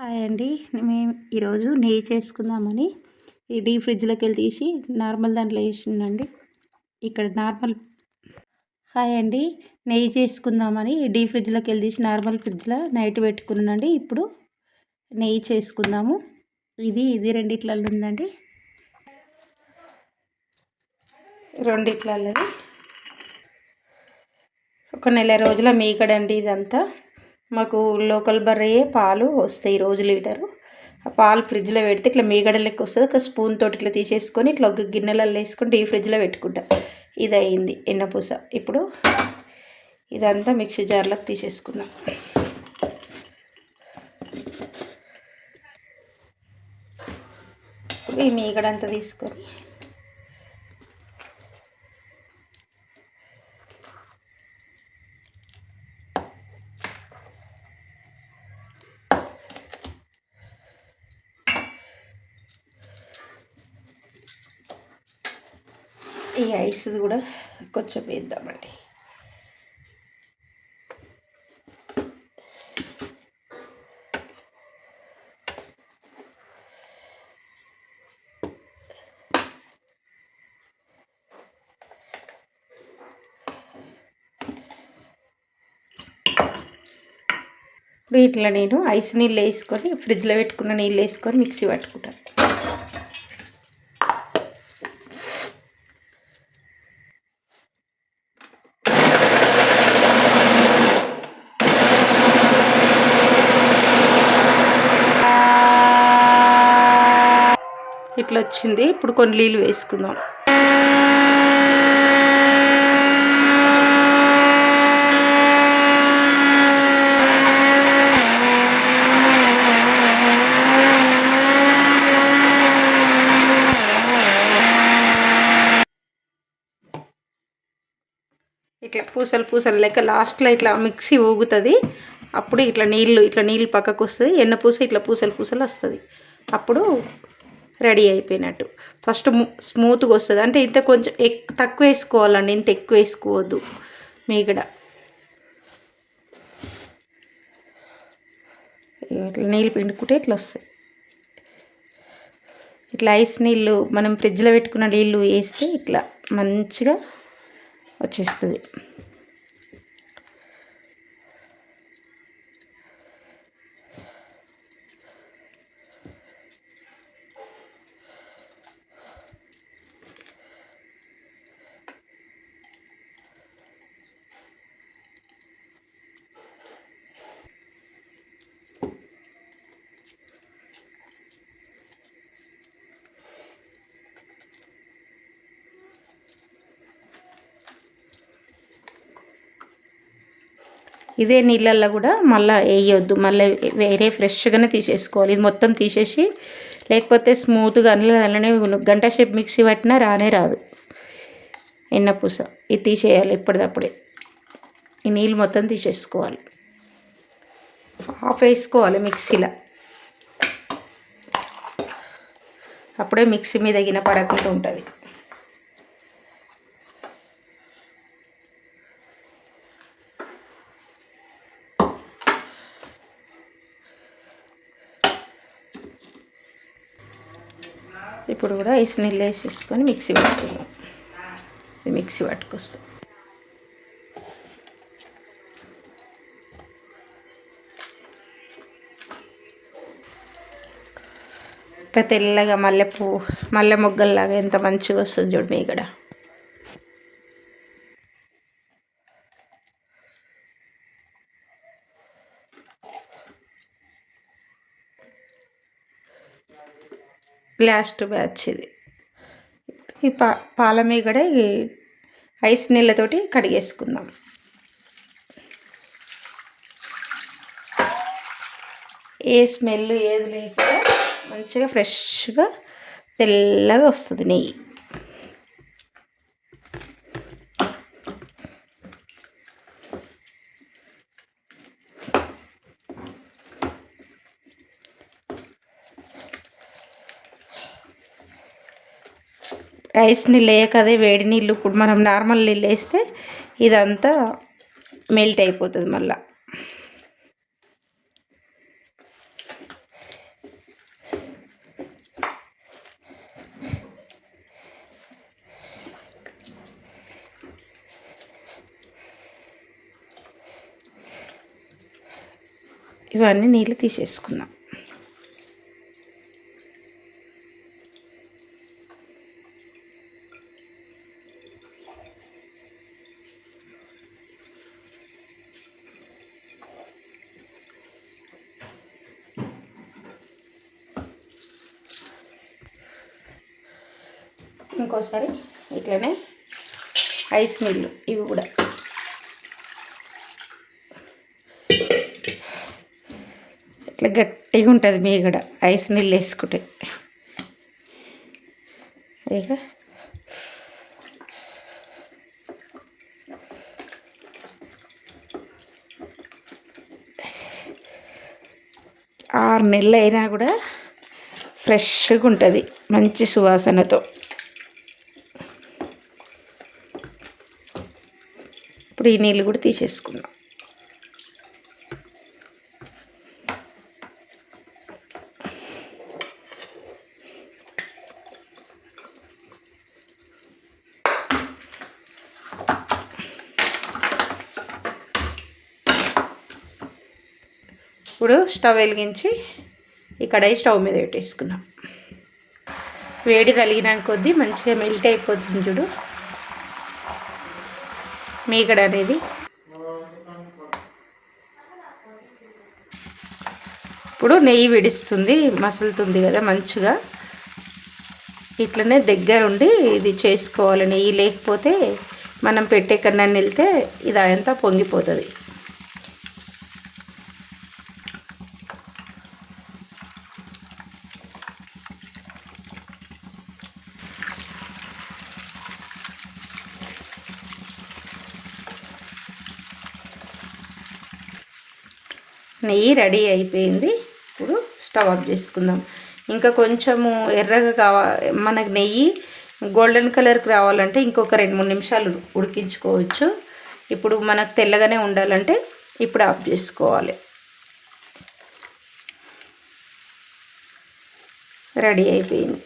Hi అండి. మేము ఈరోజు నెయ్యి చేసుకుందామని ఈ డీ ఫ్రిడ్జ్లోకి వెళ్ళి తీసి నార్మల్ దాంట్లో వేసిందండి. ఇక్కడ నార్మల్ హాయ్ అండి. నెయ్యి చేసుకుందామని డీ ఫ్రిడ్జ్లోకి వెళ్ళి తీసి నార్మల్ ఫ్రిడ్జ్లో నైట్ పెట్టుకున్నానండి. ఇప్పుడు నెయ్యి చేసుకుందాము. ఇది రెండిట్లలో ఉందండి. రెండిట్లది ఒక నెల రోజుల మీగడండి ఇదంతా. మాకు లోకల్ బర్రెయే పాలు వస్తాయి రోజు లీటరు. ఆ పాలు ఫ్రిడ్జ్లో పెడితే ఇట్లా మీగడ లెక్క వస్తుంది. ఒక స్పూన్ తోటి ఇట్లా తీసేసుకొని ఇట్లా ఒక గిన్నెలలో వేసుకొని డీ ఫ్రిడ్జ్లో పెట్టుకుంటా. ఇది అయింది ఎన్నపూస. ఇప్పుడు ఇదంతా మిక్సీ జార్లోకి తీసేసుకుందాం. ఈ మీగడంతా తీసుకొని ఈ ఐస్ కూడా కొంచెం వేద్దామండి. ఇప్పుడు ఇట్లా నేను ఐస్ నీళ్ళు వేసుకొని ఫ్రిడ్జ్లో పెట్టుకున్న నీళ్ళు వేసుకొని మిక్సీ పట్టుకుంటాను. ఇట్లా వచ్చింది. ఇప్పుడు కొన్ని నీళ్ళు వేసుకుందాం. ఇట్లా పూసలు లెక్క లాస్ట్లో ఇట్లా మిక్సీ ఊగుతుంది. అప్పుడు ఇట్లా నీళ్ళు పక్కకు వస్తుంది. ఎన్నపూస ఇట్లా పూసలు వస్తుంది. అప్పుడు రెడీ అయిపోయినట్టు. ఫస్ట్ స్మూత్గా వస్తుంది. అంటే ఇంత కొంచెం తక్కువ వేసుకోవాలండి, ఇంత ఎక్కువ వేసుకోవద్దు. మీగడ ఇట్లా నీళ్ళు పిండుకుంటే ఇట్లా వస్తాయి. ఇట్లా ఐస్ నీళ్ళు మనం ఫ్రిడ్జ్లో పెట్టుకున్న నీళ్ళు వేస్తే ఇట్లా మంచిగా వచ్చేస్తుంది. ఇదే నీళ్ళల్లో కూడా మళ్ళీ వేయొద్దు. మళ్ళీ వేరే ఫ్రెష్గానే తీసేసుకోవాలి. ఇది మొత్తం తీసేసి, లేకపోతే స్మూత్గా అలానే గంట సేపు మిక్సీ పట్టినా రాదు ఎన్నపూస. ఇది తీసేయాలి ఎప్పటిదప్పుడే. ఈ నీళ్ళు మొత్తం తీసేసుకోవాలి. హాఫ్ వేసుకోవాలి మిక్సీలో. అప్పుడే మిక్సీ మీద గిన పడకుండా ఉంటుంది. ఇప్పుడు కూడా ఐస్ నీళ్ళు వేసేసుకొని మిక్సీ పట్టుకుందాం. ఇది మిక్సీ పట్టుకొస్తాం. ఇంకా తెల్లగా మల్లె మొగ్గల్లాగా ఎంత మంచిగా వస్తుంది చూడు మీగడ. లాస్ట్ బ్యాచ్ ఇది. ఈ పాల మీగడ ఈ ఐస్ నీళ్ళతోటి కడిగేసుకుందాం. ఏ స్మెల్ ఏది లేకుండా మంచిగా ఫ్రెష్గా తెల్లగా వస్తుంది నెయ్యి. ఐస్ నీళ్ళు వేయక అదే వేడి నీళ్ళు ఇప్పుడు మనం నార్మల్ నీళ్ళు వేస్తే ఇదంతా మెల్ట్ అయిపోతుంది. మళ్ళీ ఇవన్నీ నీళ్ళు తీసేసుకుందాం. ఇంకోసారి ఇట్లనే ఐస్ నీళ్ళు ఇవి కూడా ఇట్లా గట్టిగా ఉంటుంది మీగడ ఐస్ నీళ్ళు వేసుకుంటే. ఇక 6 నెలలు అయినా కూడా ఫ్రెష్గా ఉంటుంది మంచి సువాసనతో. ఇప్పుడు ఈ నీళ్ళు కూడా తీసేసుకున్నాం. ఇప్పుడు స్టవ్ వెలిగించి ఈ కడాయి స్టవ్ మీద పెట్టేసుకున్నాం. వేడి తగిలినాక కొద్దీ మంచిగా మెల్ట్ అయిపోతుంది చూడు మీగడ అనేది. ఇప్పుడు నెయ్యి విడుస్తుంది, మసులుతుంది కదా మంచిగా. ఇట్లనే దగ్గరుండి ఇది చేసుకోవాలి. నెయ్యి లేకపోతే మనం పెట్టే కన్నా వెళ్తే ఇది అంతా పొంగిపోతుంది. నెయ్యి రెడీ అయిపోయింది. ఇప్పుడు స్టవ్ ఆఫ్ చేసుకుందాం. ఇంకా కొంచెము ఎర్రగా మనకు నెయ్యి గోల్డెన్ కలర్కి రావాలంటే ఇంకొక 2-3 నిమిషాలు ఉడికించుకోవచ్చు. ఇప్పుడు మనకు తెల్లగానే ఉండాలంటే ఇప్పుడు ఆఫ్ చేసుకోవాలి. రెడీ అయిపోయింది.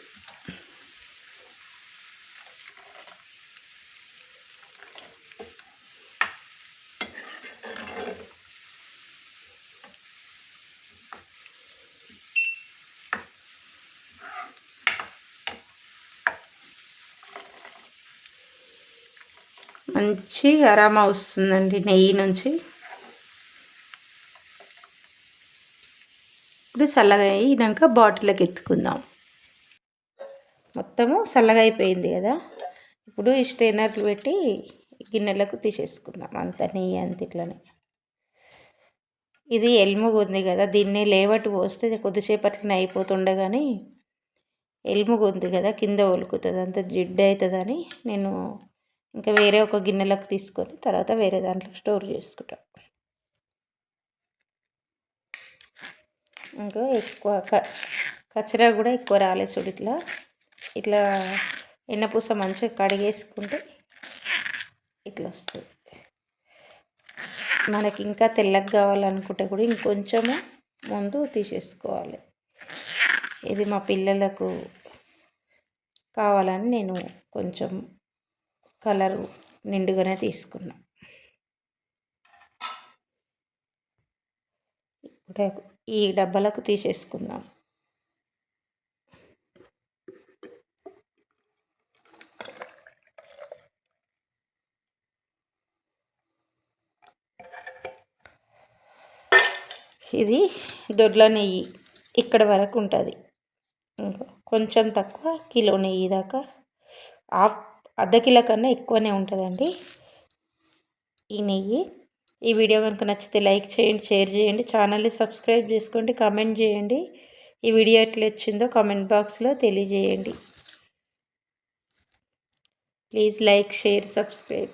మంచి అరామా వస్తుందండి నెయ్యి నుంచి. ఇప్పుడు చల్లగా అయినాక బాటిల్లోకి ఎత్తుకుందాం. మొత్తము చల్లగా అయిపోయింది కదా. ఇప్పుడు ఈ స్ట్రైనర్లు పెట్టి గిన్నెలకు తీసేసుకుందాం. అంత నెయ్యి అంత ఇట్లనే. ఇది ఎల్ముగు ఉంది కదా, దీన్ని లేవట్టు పోస్తే కొద్దిసేపట్లనే అయిపోతుండే, కానీ ఎల్ముగు ఉంది కదా కింద ఒలుకుతుంది, అంత జిడ్డు అవుతుందని నేను ఇంకా వేరే ఒక గిన్నెలకు తీసుకొని తర్వాత వేరే దాంట్లో స్టోర్ చేసుకుంటాం. ఇంకా ఎక్కువ కచరా కూడా ఎక్కువ రాలే చూడు. ఇట్లా ఎన్నపూస మంచిగా కడిగేసుకుంటే ఇట్లా వస్తుంది. మనకి ఇంకా తెల్లగా కావాలనుకుంటే కూడా ఇంకొంచెము ముందు తీసేసుకోవాలి. ఇది మా పిల్లలకు కావాలని నేను కొంచెం కలరు నిండుగానే తీసుకున్నా. ఇప్పుడు ఈ డబ్బాలకు తీసేసుకుందాం. ఇది దొడ్ల నెయ్యి ఇక్కడ వరకు ఉంటుంది. కొంచెం తక్కువ కిలో నెయ్యి దాకా, అర్ధ కిలో కన్నా ఎక్కువనే ఉంటుందండి ఈ నెయ్యి. ఈ వీడియో కనుక నచ్చితే లైక్ చేయండి, షేర్ చేయండి, ఛానల్ని సబ్స్క్రైబ్ చేసుకోండి, కామెంట్ చేయండి. ఈ వీడియో ఎట్లా వచ్చిందో కామెంట్ బాక్స్లో తెలియజేయండి. Please like, share, subscribe.